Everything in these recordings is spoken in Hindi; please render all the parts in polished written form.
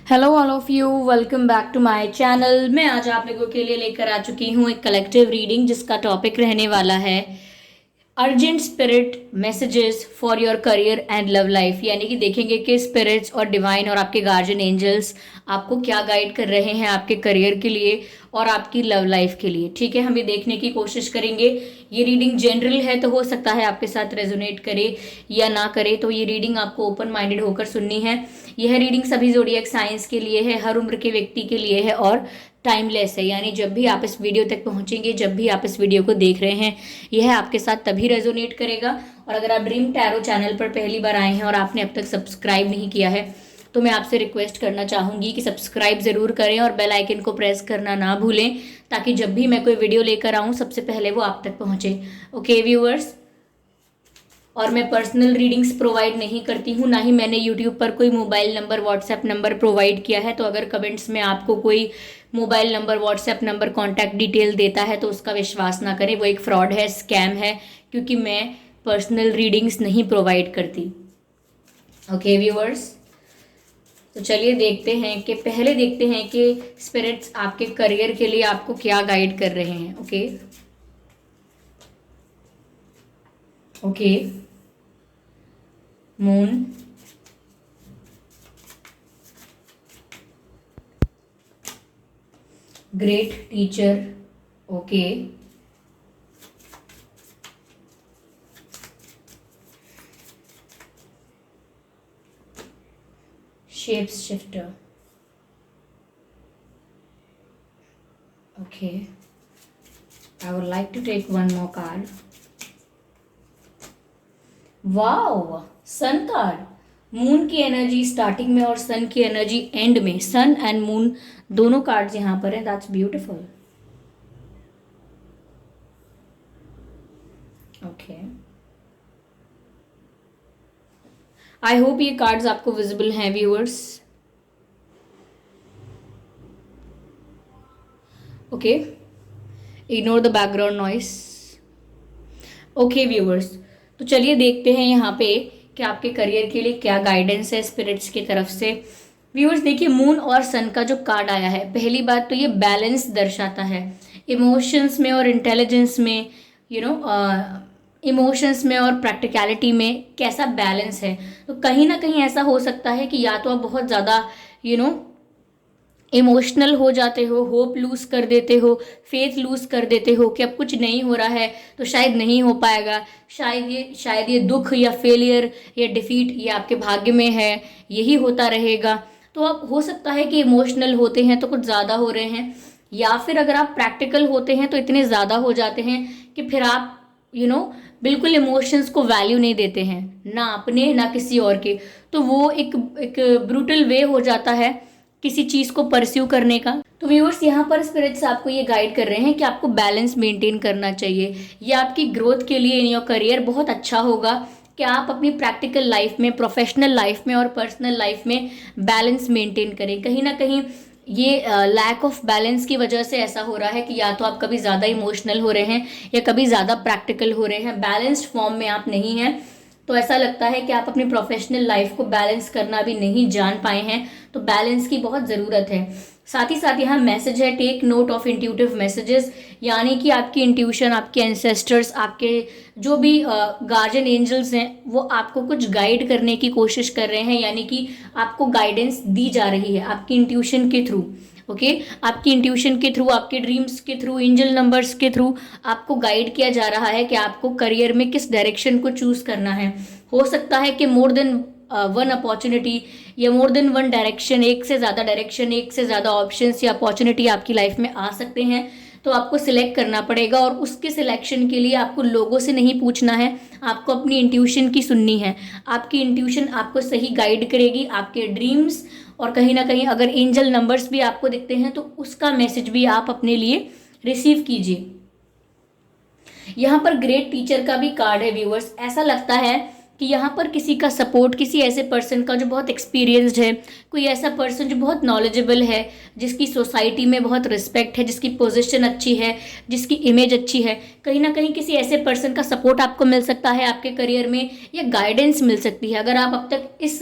Hello all of you, welcome back to my channel. मैं आज आप लोगों के लिए लेकर आ चुकी हूँ एक कलेक्टिव रीडिंग जिसका टॉपिक रहने वाला है urgent spirit messages for your career and love life. यानी कि देखेंगे कि स्पिरिट्स और डिवाइन और आपके गार्जियन एंजल्स आपको क्या गाइड कर रहे हैं आपके करियर के लिए और आपकी लव लाइफ के लिए। ठीक है, हम ये देखने की कोशिश करेंगे। ये रीडिंग जनरल है तो हो सकता है आपके साथ रेजोनेट करे या ना करे, तो ये रीडिंग आपको ओपन माइंडेड होकर सुननी है। यह रीडिंग सभी जोडिएक साइंस के लिए है, हर उम्र के व्यक्ति के लिए है और टाइमलेस है। यानी जब भी आप इस वीडियो तक पहुंचेंगे, जब भी आप इस वीडियो को देख रहे हैं, यह आपके साथ तभी रेजोनेट करेगा। और अगर आप ड्रीम टैरो चैनल पर पहली बार आए हैं और आपने अब तक सब्सक्राइब नहीं किया है तो मैं आपसे रिक्वेस्ट करना चाहूंगी कि सब्सक्राइब जरूर करें और बेल आइकन को प्रेस करना ना भूलें, ताकि जब भी मैं कोई वीडियो लेकर आऊं सबसे पहले वो आप तक पहुंचे। ओके व्यूअर्स, और मैं पर्सनल रीडिंग्स प्रोवाइड नहीं करती हूँ, ना ही मैंने यूट्यूब पर कोई mobile number WhatsApp number provide किया है। तो अगर कमेंट्स में आपको कोई mobile number WhatsApp number contact detail देता है तो उसका विश्वास ना करें, वो एक फ्रॉड है, स्कैम है, क्योंकि मैं पर्सनल रीडिंग्स नहीं प्रोवाइड करती। ओके व्यूअर्स, तो चलिए पहले देखते हैं कि स्पिरिट्स आपके करियर के लिए आपको क्या गाइड कर रहे हैं। Okay, moon, great teacher, okay, shape shifter, okay. I would like to take one more card. Wow, sun card. Moon की एनर्जी स्टार्टिंग में और सन की एनर्जी एंड में, सन एंड मून दोनों कार्ड्स यहां पर हैं। That's beautiful. Okay, I hope ये कार्ड्स आपको विजिबल हैं viewers. Okay, ignore the background noise. Okay viewers, तो चलिए देखते हैं यहाँ पे कि आपके करियर के लिए क्या गाइडेंस है स्पिरिट्स की तरफ से। व्यूअर्स देखिए, मून और सन का जो कार्ड आया है, पहली बात तो ये बैलेंस दर्शाता है। इमोशंस में और इंटेलिजेंस में, यू नो इमोशंस में और प्रैक्टिकलिटी में कैसा बैलेंस है। तो कहीं ना कहीं ऐसा हो सकता है कि या तो आप बहुत ज़्यादा यू नो इमोशनल हो जाते हो, होप लूज कर देते हो, फेथ लूज कर देते हो कि अब कुछ नहीं हो रहा है तो शायद नहीं हो पाएगा, शायद ये दुख या फेलियर या डिफीट ये आपके भाग्य में है, यही होता रहेगा। तो अब हो सकता है कि इमोशनल होते हैं तो कुछ ज़्यादा हो रहे हैं, या फिर अगर आप प्रैक्टिकल होते हैं तो इतने ज़्यादा हो जाते हैं कि फिर आप बिल्कुल इमोशंस को वैल्यू नहीं देते हैं, ना अपने ना किसी और के। तो वो एक ब्रूटल वे हो जाता है किसी चीज को परस्यू करने का। तो व्यूअर्स, यहाँ पर स्पिरिट्स आपको ये गाइड कर रहे हैं कि आपको बैलेंस मेंटेन करना चाहिए। ये आपकी ग्रोथ के लिए इन योर करियर बहुत अच्छा होगा कि आप अपनी प्रैक्टिकल लाइफ में, प्रोफेशनल लाइफ में और पर्सनल लाइफ में बैलेंस मेंटेन करें। कहीं ना कहीं ये लैक ऑफ बैलेंस की वजह से ऐसा हो रहा है कि या तो आप कभी ज़्यादा इमोशनल हो रहे हैं या कभी ज़्यादा प्रैक्टिकल हो रहे हैं, बैलेंस्ड फॉर्म में आप नहीं हैं। तो ऐसा लगता है कि आप अपनी प्रोफेशनल लाइफ को बैलेंस करना भी नहीं जान पाए हैं, तो बैलेंस की बहुत ज़रूरत है। साथ ही साथ यहाँ मैसेज है, take note of intuitive messages. यानी कि आपकी इंट्यूशन, आपके एंसेस्टर्स, आपके जो भी गार्जियन एंजल्स हैं, वो आपको कुछ गाइड करने की कोशिश कर रहे हैं। यानी कि आपको गाइडेंस दी जा रही है आपकी इंट्यूशन के थ्रू। ओके, आपकी इंट्यूशन के थ्रू, आपके ड्रीम्स के थ्रू, एंजल नंबर्स के थ्रू आपको गाइड किया जा रहा है कि आपको करियर में किस डायरेक्शन को चूज करना है। हो सकता है कि मोर देन वन अपॉर्चुनिटी या मोर देन वन डायरेक्शन, एक से ज़्यादा डायरेक्शन, एक से ज़्यादा ऑप्शंस या अपॉर्चुनिटी आपकी लाइफ में आ सकते हैं। तो आपको सिलेक्ट करना पड़ेगा और उसके सिलेक्शन के लिए आपको लोगों से नहीं पूछना है, आपको अपनी इंट्यूशन की सुननी है। आपकी इंट्यूशन आपको सही गाइड करेगी, आपके ड्रीम्स। और कहीं ना कहीं अगर एंजल नंबर्स भी आपको दिखते हैं तो उसका मैसेज भी आप अपने लिए रिसीव कीजिए। यहाँ पर ग्रेट टीचर का भी कार्ड है व्यूअर्स। ऐसा लगता है कि यहाँ पर किसी का सपोर्ट, किसी ऐसे पर्सन का जो बहुत एक्सपीरियंस्ड है, कोई ऐसा पर्सन जो बहुत नॉलेजेबल है, जिसकी सोसाइटी में बहुत रिस्पेक्ट है, जिसकी पोजीशन अच्छी है, जिसकी इमेज अच्छी है, कहीं ना कहीं किसी ऐसे पर्सन का सपोर्ट आपको मिल सकता है आपके करियर में, या गाइडेंस मिल सकती है। अगर आप अब तक इस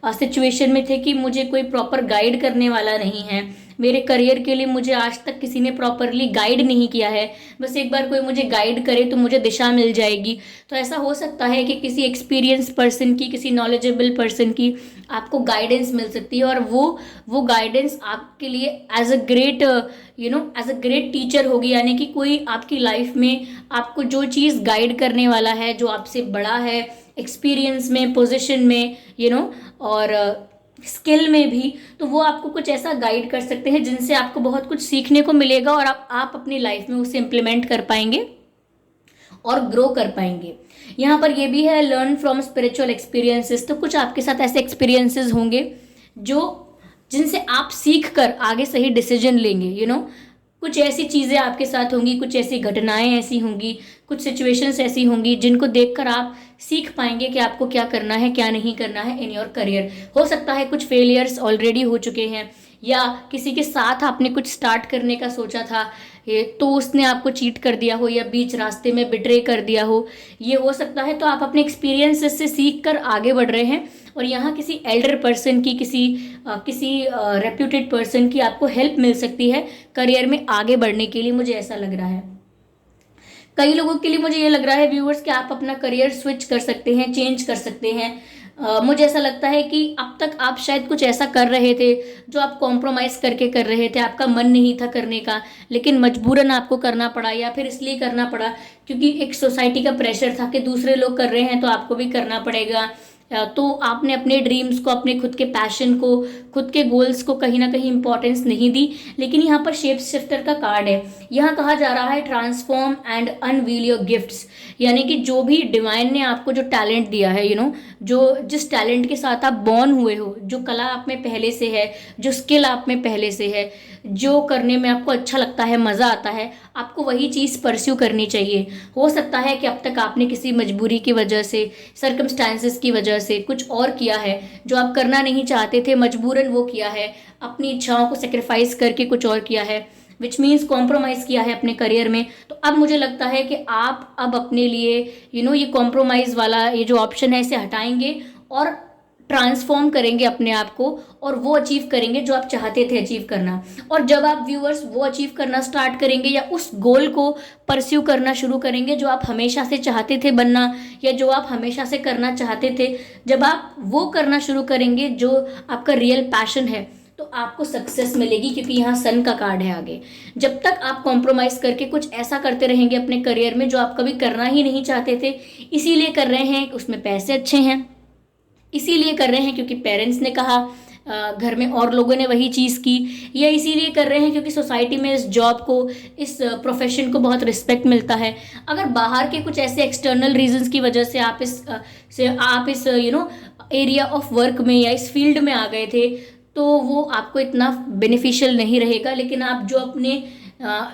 सिचुएशन में थे कि मुझे कोई प्रॉपर गाइड करने वाला नहीं है, मेरे करियर के लिए मुझे आज तक किसी ने प्रॉपरली गाइड नहीं किया है, बस एक बार कोई मुझे गाइड करे तो मुझे दिशा मिल जाएगी, तो ऐसा हो सकता है कि किसी एक्सपीरियंस पर्सन की, किसी नॉलेजेबल पर्सन की आपको गाइडेंस मिल सकती है, और वो गाइडेंस आपके लिए as a great as a great teacher होगी। यानी कि कोई आपकी लाइफ में आपको जो चीज़ गाइड करने वाला है, जो आपसे बड़ा है एक्सपीरियंस में, पोजिशन में, और स्किल में भी, तो वो आपको कुछ ऐसा गाइड कर सकते हैं जिनसे आपको बहुत कुछ सीखने को मिलेगा, और आप अपनी लाइफ में उसे इम्प्लीमेंट कर पाएंगे और ग्रो कर पाएंगे। यहाँ पर ये भी है लर्न फ्रॉम स्पिरिचुअल एक्सपीरियंसेस, तो कुछ आपके साथ ऐसे एक्सपीरियंसेस होंगे जिनसे आप सीख कर आगे सही डिसीजन लेंगे। कुछ ऐसी चीज़ें आपके साथ होंगी, कुछ ऐसी घटनाएं ऐसी होंगी, कुछ सिचुएशंस ऐसी होंगी जिनको देखकर आप सीख पाएंगे कि आपको क्या करना है, क्या नहीं करना है इन योर करियर। हो सकता है कुछ फेलियर्स ऑलरेडी हो चुके हैं, या किसी के साथ आपने कुछ स्टार्ट करने का सोचा था तो उसने आपको चीट कर दिया हो, या बीच रास्ते में बिट्रे कर दिया हो, ये हो सकता है। तो आप अपने एक्सपीरियंसेस से सीख कर आगे बढ़ रहे हैं, और यहाँ किसी एल्डर पर्सन की, किसी रेप्यूटेड पर्सन की आपको हेल्प मिल सकती है करियर में आगे बढ़ने के लिए, मुझे ऐसा लग रहा है। कई लोगों के लिए मुझे ये लग रहा है व्यूअर्स कि आप अपना करियर स्विच कर सकते हैं, चेंज कर सकते हैं। मुझे ऐसा लगता है कि अब तक आप शायद कुछ ऐसा कर रहे थे जो आप कॉम्प्रोमाइज़ करके कर रहे थे, आपका मन नहीं था करने का, लेकिन मजबूरन आपको करना पड़ा, या फिर इसलिए करना पड़ा क्योंकि एक सोसाइटी का प्रेशर था कि दूसरे लोग कर रहे हैं तो आपको भी करना पड़ेगा। तो आपने अपने ड्रीम्स को, अपने खुद के पैशन को, खुद के गोल्स को कहीं ना कहीं इंपॉर्टेंस नहीं दी। लेकिन यहाँ पर शेप शिफ्टर का कार्ड है, यहाँ कहा जा रहा है transform and unveil your gifts, यानी कि जो भी डिवाइन ने आपको जो टैलेंट दिया है, जो जिस टैलेंट के साथ आप बॉर्न हुए हो, जो कला आप में पहले से है, जो स्किल आप में पहले से है, जो करने में आपको अच्छा लगता है, मज़ा आता है, आपको वही चीज़ परस्यू करनी चाहिए। हो सकता है कि अब तक आपने किसी मजबूरी की वजह से, सर्कमस्टांसेस की वजह से कुछ और किया है जो आप करना नहीं चाहते थे, मजबूरन वो किया है, अपनी इच्छाओं को सेक्रीफाइस करके कुछ और किया है, विच मीन्स कॉम्प्रोमाइज़ किया है अपने करियर में। तो अब मुझे लगता है कि आप अब अपने लिए ये कॉम्प्रोमाइज़ वाला ये जो ऑप्शन है इसे हटाएंगे और ट्रांसफॉर्म करेंगे अपने आप को, और वो अचीव करेंगे जो आप चाहते थे अचीव करना। और जब आप व्यूअर्स वो अचीव करना स्टार्ट करेंगे, या उस गोल को परस्यू करना शुरू करेंगे जो आप हमेशा से चाहते थे बनना, या जो आप हमेशा से करना चाहते थे, जब आप वो करना शुरू करेंगे जो आपका रियल पैशन है, तो आपको सक्सेस मिलेगी, क्योंकि यहाँ सन का कार्ड है आगे। जब तक आप कॉम्प्रोमाइज़ करके कुछ ऐसा करते रहेंगे अपने करियर में जो आप कभी करना ही नहीं चाहते थे, इसीलिए कर रहे हैं उसमें पैसे अच्छे हैं, इसीलिए कर रहे हैं क्योंकि पेरेंट्स ने कहा, घर में और लोगों ने वही चीज़ की, या इसीलिए कर रहे हैं क्योंकि सोसाइटी में इस जॉब को, इस प्रोफेशन को बहुत रिस्पेक्ट मिलता है। अगर बाहर के कुछ ऐसे एक्सटर्नल रीजंस की वजह से आप इस एरिया ऑफ वर्क में या इस फील्ड में आ गए थे, तो वो आपको इतना बेनिफिशियल नहीं रहेगा। लेकिन आप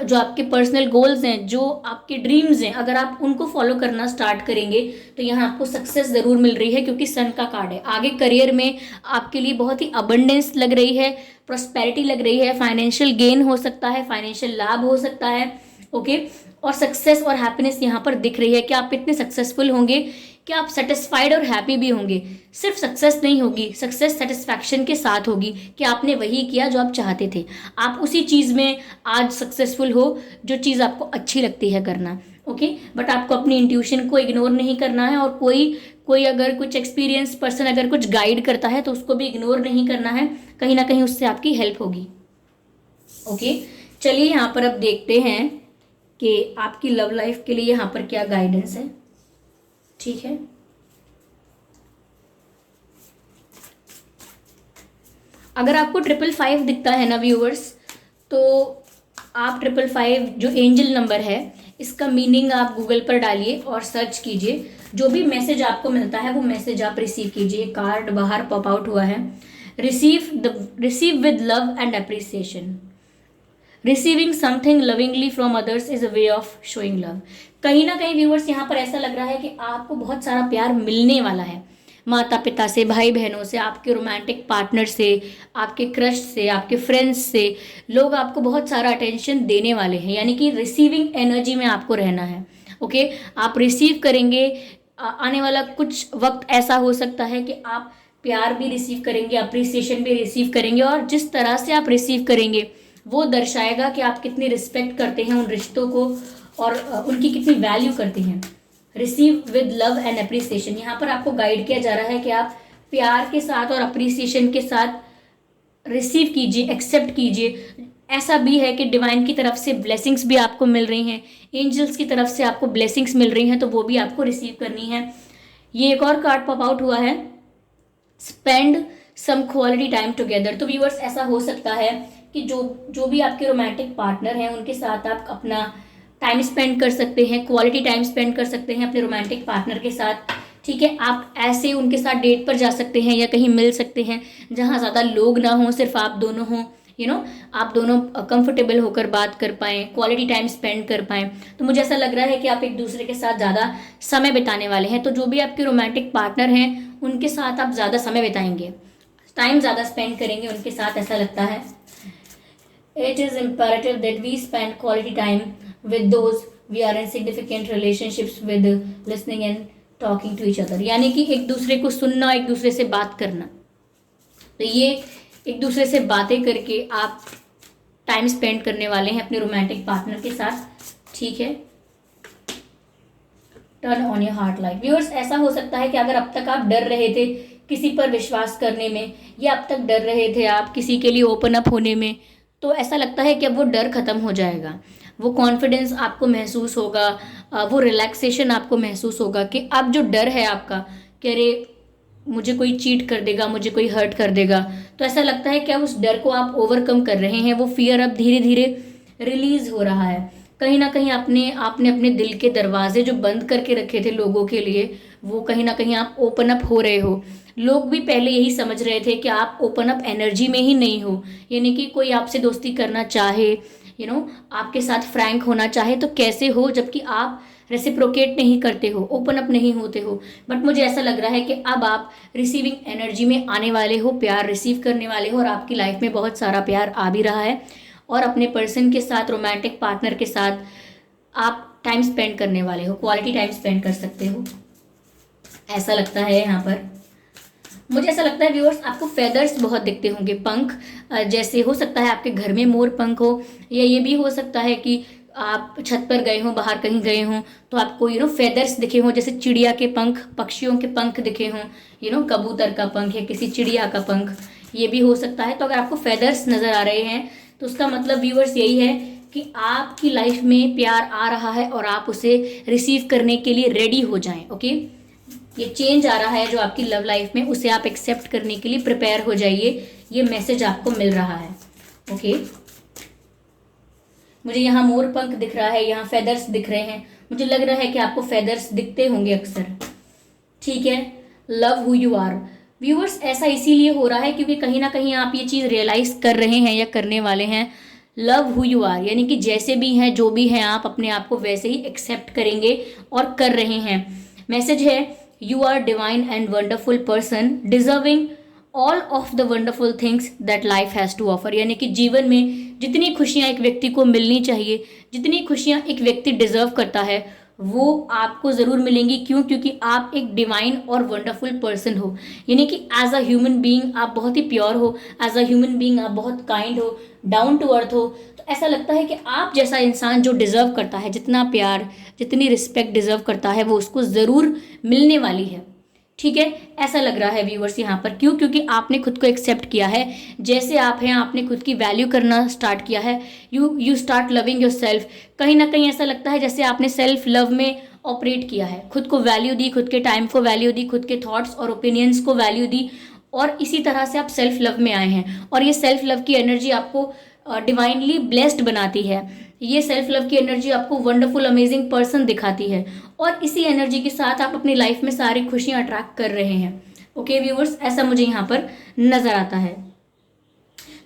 जो आपके पर्सनल गोल्स हैं, जो आपके ड्रीम्स हैं, अगर आप उनको फॉलो करना स्टार्ट करेंगे तो यहाँ आपको सक्सेस ज़रूर मिल रही है, क्योंकि सन का कार्ड है। आगे करियर में आपके लिए बहुत ही अबंडेंस लग रही है, प्रॉस्पेरिटी लग रही है, फाइनेंशियल गेन हो सकता है, फाइनेंशियल लाभ हो सकता है, ओके। और सक्सेस और हैप्पीनेस यहाँ पर दिख रही है कि आप इतने सक्सेसफुल होंगे कि आप सेटिस्फाइड और हैप्पी भी होंगे। सिर्फ सक्सेस नहीं होगी, सक्सेस सेटिस्फैक्शन के साथ होगी कि आपने वही किया जो आप चाहते थे, आप उसी चीज़ में आज सक्सेसफुल हो जो चीज़ आपको अच्छी लगती है करना, ओके। बट आपको अपनी इंट्यूशन को इग्नोर नहीं करना है, और कोई अगर कुछ एक्सपीरियंस पर्सन अगर कुछ गाइड करता है तो उसको भी इग्नोर नहीं करना है, कहीं ना कहीं उससे आपकी हेल्प होगी, ओके। चलिए यहाँ पर अब देखते हैं कि आपकी लव लाइफ के लिए यहाँ पर क्या गाइडेंस है, ठीक है। अगर आपको 555 दिखता है ना व्यूअर्स, तो आप 555 जो एंजल नंबर है, इसका मीनिंग आप गूगल पर डालिए और सर्च कीजिए। जो भी मैसेज आपको मिलता है वो मैसेज आप रिसीव कीजिए। कार्ड बाहर पॉप आउट हुआ है, receive with love and appreciation. Receiving something lovingly from others is a way of showing love. कहीं ना कहीं व्यूवर्स यहाँ पर ऐसा लग रहा है कि आपको बहुत सारा प्यार मिलने वाला है, माता पिता से, भाई बहनों से, आपके रोमांटिक पार्टनर से, आपके क्रश से, आपके फ्रेंड्स से। लोग आपको बहुत सारा अटेंशन देने वाले हैं, यानी कि रिसीविंग एनर्जी में आपको रहना है। ओके, आप रिसीव करेंगे। आने वाला कुछ वक्त ऐसा हो सकता है कि आप प्यार भी रिसीव करेंगे, अप्रिसिएशन भी रिसीव करेंगे, और जिस तरह से आप रिसीव करेंगे वो दर्शाएगा कि आप कितनी रिस्पेक्ट करते हैं उन रिश्तों को, और उनकी कितनी वैल्यू करते हैं। Receive with love and appreciation, यहाँ पर आपको गाइड किया जा रहा है कि आप प्यार के साथ और अप्रिसिएशन के साथ रिसीव कीजिए, एक्सेप्ट कीजिए। ऐसा भी है कि डिवाइन की तरफ से ब्लेसिंग्स भी आपको मिल रही हैं, एंजल्स की तरफ से आपको ब्लेसिंग्स मिल रही हैं, तो वो भी आपको रिसीव करनी है। ये एक और कार्ड पॉप आउट हुआ है, spend some quality time together. तो व्यूअर्स, ऐसा हो सकता है कि जो भी आपके रोमांटिक पार्टनर हैं उनके साथ आप अपना टाइम स्पेंड कर सकते हैं, क्वालिटी टाइम स्पेंड कर सकते हैं अपने रोमांटिक पार्टनर के साथ। ठीक है, आप ऐसे उनके साथ डेट पर जा सकते हैं या कहीं मिल सकते हैं जहाँ ज़्यादा लोग ना हों, सिर्फ आप दोनों हों। आप दोनों कंफर्टेबल होकर बात कर पाएँ, क्वालिटी टाइम स्पेंड कर पाएँ। तो मुझे ऐसा लग रहा है कि आप एक दूसरे के साथ ज़्यादा समय बिताने वाले हैं। तो जो भी आपके रोमांटिक पार्टनर हैं उनके साथ आप ज़्यादा समय बिताएंगे, टाइम ज़्यादा स्पेंड करेंगे उनके साथ, ऐसा लगता है। It is imperative that we spend quality time with those we are in significant relationships with, listening and talking to each other। यानी कि एक दूसरे को सुनना, एक दूसरे से बात करना। तो ये एक दूसरे से बातें करके आप टाइम स्पेंड करने वाले हैं अपने रोमांटिक पार्टनर के साथ। ठीक है, turn on your heart light. Viewers, ऐसा हो सकता है कि अगर अब तक आप डर रहे थे किसी पर विश्वास करने में, या अब तक डर रहे थे आप किसी के लिए ओपन अप होने में, तो ऐसा लगता है कि अब वो डर खत्म हो जाएगा। वो कॉन्फिडेंस आपको महसूस होगा, वो रिलैक्सेशन आपको महसूस होगा कि अब जो डर है आपका कि अरे मुझे कोई चीट कर देगा, मुझे कोई हर्ट कर देगा, तो ऐसा लगता है कि अब उस डर को आप ओवरकम कर रहे हैं। वो फियर अब धीरे धीरे रिलीज हो रहा है। कहीं ना कहीं आपने अपने दिल के दरवाजे जो बंद करके रखे थे लोगों के लिए, वो कहीं ना कहीं आप ओपन अप हो रहे हो। लोग भी पहले यही समझ रहे थे कि आप ओपन अप एनर्जी में ही नहीं हो, यानी कि कोई आपसे दोस्ती करना चाहे, आपके साथ फ्रैंक होना चाहे तो कैसे हो, जबकि आप रेसिप्रोकेट नहीं करते हो, ओपन अप नहीं होते हो। बट मुझे ऐसा लग रहा है कि अब आप रिसीविंग एनर्जी में आने वाले हो, प्यार रिसीव करने वाले हो, और आपकी लाइफ में बहुत सारा प्यार आ भी रहा है। और अपने पर्सन के साथ, रोमांटिक पार्टनर के साथ आप टाइम स्पेंड करने वाले हो, क्वालिटी टाइम स्पेंड कर सकते हो, ऐसा लगता है यहाँ पर। मुझे ऐसा लगता है व्यूअर्स, आपको फेदर्स बहुत दिखते होंगे, पंख जैसे। हो सकता है आपके घर में मोर पंख हो, या ये भी हो सकता है कि आप छत पर गए हों, बाहर कहीं गए हों, तो आपको फेदर्स दिखे हों, जैसे चिड़िया के पंख, पक्षियों के पंख दिखे हों, कबूतर का पंख या किसी चिड़िया का पंख, ये भी हो सकता है। तो अगर आपको फेदर्स नज़र आ रहे हैं तो उसका मतलब व्यूअर्स यही है कि आपकी लाइफ में प्यार आ रहा है और आप उसे रिसीव करने के लिए रेडी हो जाएं। ओके, ये चेंज आ रहा है जो आपकी लव लाइफ में, उसे आप एक्सेप्ट करने के लिए प्रिपेयर हो जाइए। ये मैसेज आपको मिल रहा है। ओके, मुझे यहाँ मोर पंख दिख रहा है, यहाँ फेदर्स दिख रहे हैं। मुझे लग रहा है कि आपको फेदर्स दिखते होंगे अक्सर। ठीक है, love who you are. Viewers, ऐसा इसीलिए हो रहा है क्योंकि कहीं ना कहीं आप ये चीज़ रियलाइज कर रहे हैं या करने वाले हैं। लव हु यू आर, यानी कि जैसे भी हैं, जो भी हैं, आप अपने आप को वैसे ही एक्सेप्ट करेंगे और कर रहे हैं। मैसेज है, you are divine and wonderful person deserving all of the wonderful things that life has to offer. यानी कि जीवन में जितनी खुशियाँ एक व्यक्ति को मिलनी चाहिए, जितनी खुशियाँ एक व्यक्ति डिजर्व करता है, वो आपको ज़रूर मिलेंगी। क्यों? क्योंकि आप एक डिवाइन और वंडरफुल पर्सन हो। यानी कि एज अ ह्यूमन बीइंग आप बहुत ही प्योर हो, एज अ ह्यूमन बीइंग आप बहुत काइंड हो, डाउन टू अर्थ हो। तो ऐसा लगता है कि आप जैसा इंसान जो डिज़र्व करता है, जितना प्यार, जितनी रिस्पेक्ट डिज़र्व करता है, वो उसको ज़रूर मिलने वाली है। ठीक है, ऐसा लग रहा है व्यूवर्स यहाँ पर। क्यों? क्योंकि आपने खुद को एक्सेप्ट किया है जैसे आप हैं, आपने खुद की वैल्यू करना स्टार्ट किया है। You start loving your self. कहीं ना कहीं ऐसा लगता है जैसे आपने सेल्फ लव में ऑपरेट किया है, खुद को वैल्यू दी, खुद के टाइम को वैल्यू दी, खुद के थॉट्स और ओपिनियंस को वैल्यू दी, और इसी तरह से आप सेल्फ लव में आए हैं। और ये सेल्फ लव की एनर्जी आपको डिवाइनली ब्लेस्ड बनाती है। ये सेल्फ लव की एनर्जी आपको वंडरफुल अमेजिंग पर्सन दिखाती है, और इसी एनर्जी के साथ आप अपनी लाइफ में सारी खुशियां अट्रैक्ट कर रहे हैं। ओके व्यूअर्स, ऐसा मुझे यहाँ पर नजर आता है।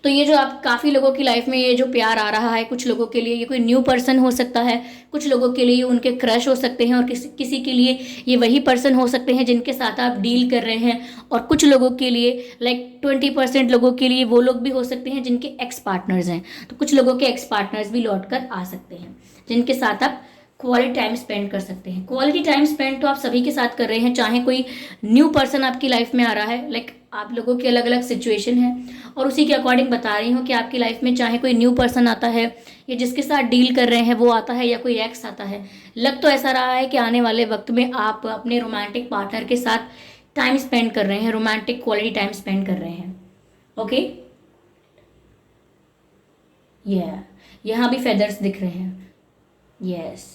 तो तो ये जो आप काफ़ी लोगों की लाइफ में ये जो प्यार आ रहा है, कुछ लोगों के लिए ये कोई न्यू पर्सन हो सकता है, कुछ लोगों के लिए उनके क्रश हो सकते हैं, और किसी किसी के लिए ये वही पर्सन हो सकते हैं जिनके साथ आप डील कर रहे हैं, और कुछ लोगों के लिए लाइक 20% लोगों के लिए वो लोग भी हो सकते हैं जिनके एक्स पार्टनर्स हैं। तो कुछ लोगों के एक्स पार्टनर्स भी लौट कर आ सकते हैं जिनके साथ आप क्वालिटी टाइम स्पेंड कर सकते हैं। क्वालिटी टाइम स्पेंड तो आप सभी के साथ कर रहे हैं, चाहे कोई न्यू पर्सन आपकी लाइफ में आ रहा है, लाइक आप लोगों की अलग अलग सिचुएशन है, और उसी के अकॉर्डिंग बता रही हूँ कि आपकी लाइफ में चाहे कोई न्यू पर्सन आता है या जिसके साथ डील कर रहे हैं वो आता है, या कोई एक्स आता है, लग तो ऐसा रहा है कि आने वाले वक्त में आप अपने रोमांटिक पार्टनर के साथ टाइम स्पेंड कर रहे हैं, रोमांटिक क्वालिटी टाइम स्पेंड कर रहे हैं। ओके, यहाँ भी फेदर्स दिख रहे हैं। यस,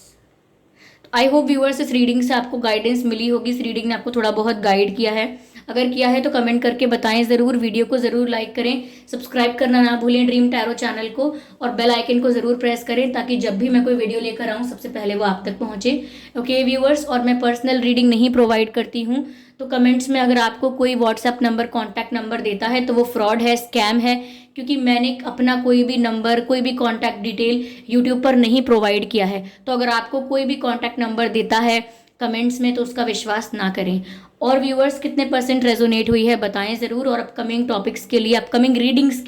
आई होप व्यूअर्स इस रीडिंग से आपको गाइडेंस मिली होगी, इस रीडिंग ने आपको थोड़ा बहुत गाइड किया है। अगर किया है तो कमेंट करके बताएं ज़रूर, वीडियो को ज़रूर लाइक करें, सब्सक्राइब करना ना भूलें ड्रीम टैरो चैनल को, और बेल आइकन को ज़रूर प्रेस करें ताकि जब भी मैं कोई वीडियो लेकर आऊँ सबसे पहले वो आप तक पहुँचे। ओके व्यूअर्स, और मैं पर्सनल रीडिंग नहीं प्रोवाइड करती हूँ, तो कमेंट्स में अगर आपको कोई व्हाट्सएप नंबर, कॉन्टैक्ट नंबर देता है तो वो फ्रॉड है, स्कैम है, क्योंकि मैंने अपना कोई भी नंबर, कोई भी कॉन्टैक्ट डिटेल यूट्यूब पर नहीं प्रोवाइड किया है। तो अगर आपको कोई भी कॉन्टैक्ट नंबर देता है कमेंट्स में तो उसका विश्वास ना करें। और व्यूअर्स कितने % रेजोनेट हुई है बताएं ज़रूर, और अपकमिंग टॉपिक्स के लिए, अपकमिंग रीडिंग्स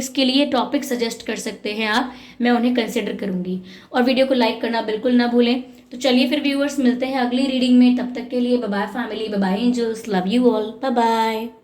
के लिए टॉपिक सजेस्ट कर सकते हैं आप, मैं उन्हें कंसिडर करूंगी। और वीडियो को लाइक करना बिल्कुल ना भूलें। तो चलिए फिर व्यूअर्स मिलते हैं अगली रीडिंग में, तब तक के लिए bye bye family, bye bye angels, love you all, bye bye.